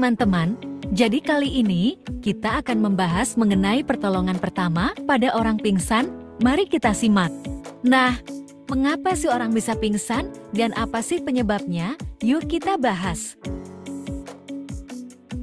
teman-teman, jadi kali ini kita akan membahas mengenai pertolongan pertama pada orang pingsan. Mari kita simak. Nah, mengapa sih orang bisa pingsan dan apa sih penyebabnya? Yuk kita bahas.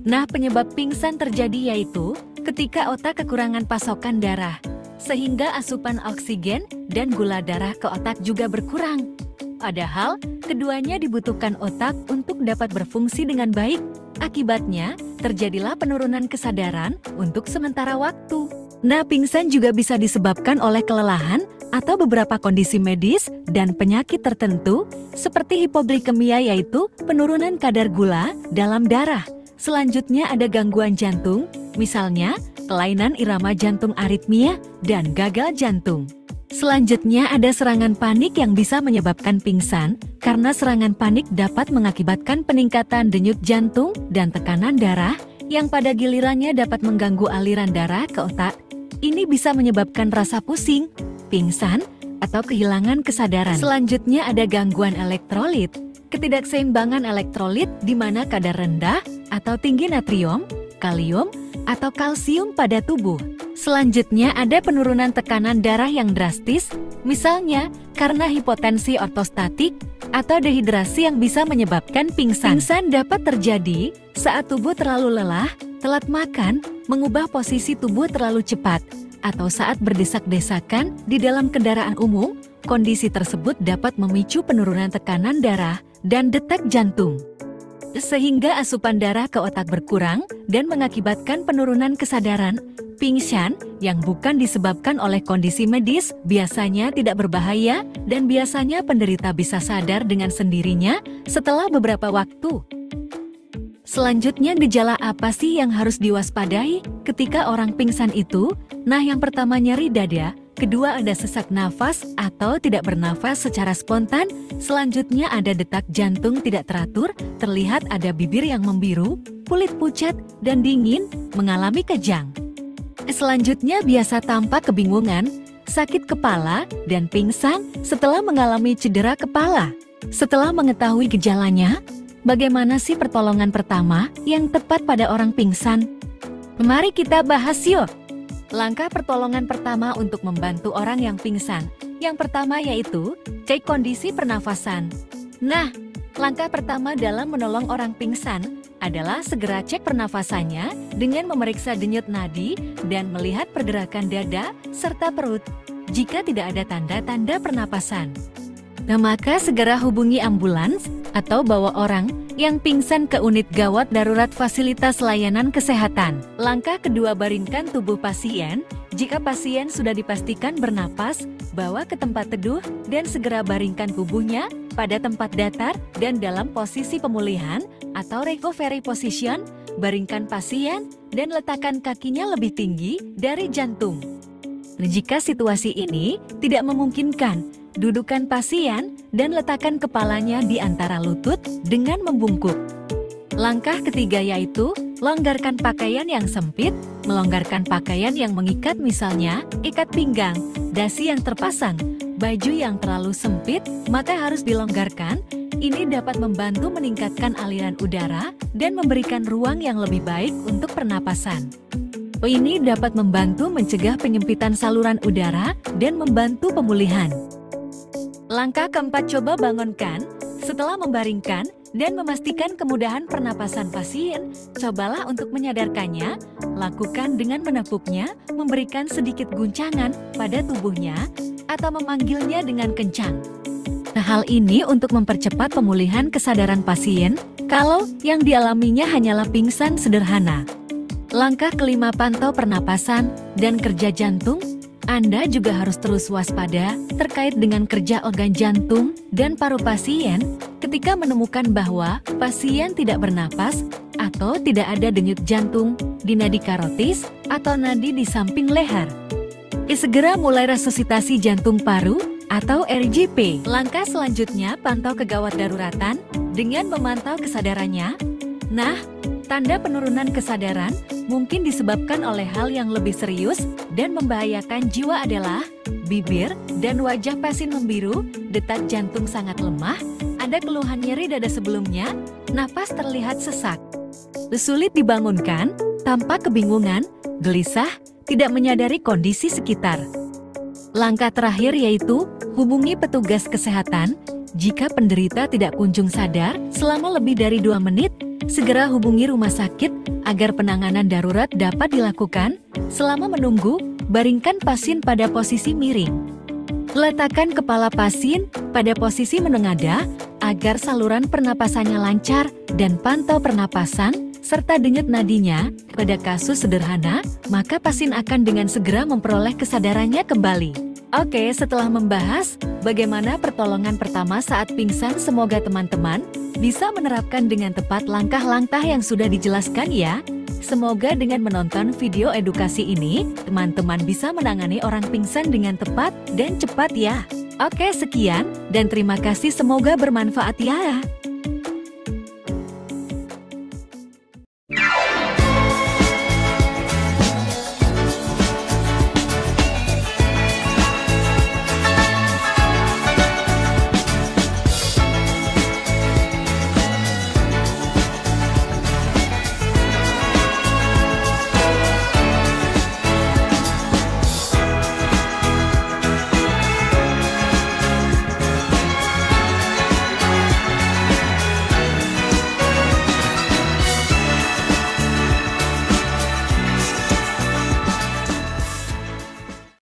Nah, penyebab pingsan terjadi yaitu ketika otak kekurangan pasokan darah, sehingga asupan oksigen dan gula darah ke otak juga berkurang. Padahal, keduanya dibutuhkan otak untuk dapat berfungsi dengan baik. Akibatnya, terjadilah penurunan kesadaran untuk sementara waktu. Nah, pingsan juga bisa disebabkan oleh kelelahan atau beberapa kondisi medis dan penyakit tertentu, seperti hipoglikemia yaitu penurunan kadar gula dalam darah. Selanjutnya ada gangguan jantung, misalnya kelainan irama jantung aritmia dan gagal jantung. Selanjutnya ada serangan panik yang bisa menyebabkan pingsan, karena serangan panik dapat mengakibatkan peningkatan denyut jantung dan tekanan darah, yang pada gilirannya dapat mengganggu aliran darah ke otak. Ini bisa menyebabkan rasa pusing, pingsan, atau kehilangan kesadaran. Selanjutnya ada gangguan elektrolit, ketidakseimbangan elektrolit di mana kadar rendah atau tinggi natrium, kalium, atau kalsium pada tubuh. Selanjutnya ada penurunan tekanan darah yang drastis, misalnya karena hipotensi ortostatik atau dehidrasi yang bisa menyebabkan pingsan. Pingsan dapat terjadi saat tubuh terlalu lelah, telat makan, mengubah posisi tubuh terlalu cepat, atau saat berdesak-desakan di dalam kendaraan umum. Kondisi tersebut dapat memicu penurunan tekanan darah dan detak jantung, sehingga asupan darah ke otak berkurang dan mengakibatkan penurunan kesadaran. Pingsan yang bukan disebabkan oleh kondisi medis biasanya tidak berbahaya dan biasanya penderita bisa sadar dengan sendirinya setelah beberapa waktu. Selanjutnya, gejala apa sih yang harus diwaspadai ketika orang pingsan itu? Nah, yang pertama nyeri dada, kedua ada sesak nafas atau tidak bernafas secara spontan, selanjutnya ada detak jantung tidak teratur, terlihat ada bibir yang membiru, kulit pucat, dan dingin, mengalami kejang. Selanjutnya biasa tampak kebingungan, sakit kepala, dan pingsan setelah mengalami cedera kepala. Setelah mengetahui gejalanya, bagaimana sih pertolongan pertama yang tepat pada orang pingsan? Mari kita bahas yuk. Langkah pertolongan pertama untuk membantu orang yang pingsan. Yang pertama yaitu cek kondisi pernafasan. Nah, langkah pertama dalam menolong orang pingsan adalah segera cek pernafasannya dengan memeriksa denyut nadi dan melihat pergerakan dada serta perut. Jika tidak ada tanda-tanda pernapasan, nah maka segera hubungi ambulans atau bawa orang yang pingsan ke unit gawat darurat fasilitas layanan kesehatan. Langkah kedua, baringkan tubuh pasien. Jika pasien sudah dipastikan bernapas, bawa ke tempat teduh dan segera baringkan tubuhnya pada tempat datar dan dalam posisi pemulihan atau recovery position. Baringkan pasien dan letakkan kakinya lebih tinggi dari jantung. Jika situasi ini tidak memungkinkan, dudukan pasien dan letakkan kepalanya di antara lutut dengan membungkuk. Langkah ketiga yaitu longgarkan pakaian yang sempit, melonggarkan pakaian yang mengikat, misalnya ikat pinggang, dasi yang terpasang, baju yang terlalu sempit, maka harus dilonggarkan. Ini dapat membantu meningkatkan aliran udara dan memberikan ruang yang lebih baik untuk pernapasan. Ini dapat membantu mencegah penyempitan saluran udara dan membantu pemulihan. Langkah keempat, coba bangunkan. Setelah membaringkan dan memastikan kemudahan pernapasan pasien, cobalah untuk menyadarkannya. Lakukan dengan menepuknya, memberikan sedikit guncangan pada tubuhnya, atau memanggilnya dengan kencang. Nah, hal ini untuk mempercepat pemulihan kesadaran pasien kalau yang dialaminya hanyalah pingsan sederhana. Langkah kelima, pantau pernapasan dan kerja jantung. Anda juga harus terus waspada terkait dengan kerja organ jantung dan paru pasien ketika menemukan bahwa pasien tidak bernapas atau tidak ada denyut jantung di nadi karotis atau nadi di samping leher. Segera mulai resusitasi jantung paru atau RJP. Langkah selanjutnya, pantau kegawat daruratan dengan memantau kesadarannya. Nah, tanda penurunan kesadaran mungkin disebabkan oleh hal yang lebih serius dan membahayakan jiwa adalah bibir dan wajah pasien membiru, detak jantung sangat lemah, ada keluhan nyeri dada sebelumnya, napas terlihat sesak. Sulit dibangunkan, tampak kebingungan, gelisah, tidak menyadari kondisi sekitar. Langkah terakhir yaitu hubungi petugas kesehatan. Jika penderita tidak kunjung sadar selama lebih dari 2 menit, segera hubungi rumah sakit agar penanganan darurat dapat dilakukan. Selama menunggu, baringkan pasien pada posisi miring. Letakkan kepala pasien pada posisi menengadah agar saluran pernapasannya lancar dan pantau pernapasan serta denyut nadinya. Pada kasus sederhana, maka pasien akan dengan segera memperoleh kesadarannya kembali. Oke, setelah membahas bagaimana pertolongan pertama saat pingsan, semoga teman-teman bisa menerapkan dengan tepat langkah-langkah yang sudah dijelaskan ya. Semoga dengan menonton video edukasi ini, teman-teman bisa menangani orang pingsan dengan tepat dan cepat ya. Oke, sekian dan terima kasih, semoga bermanfaat ya.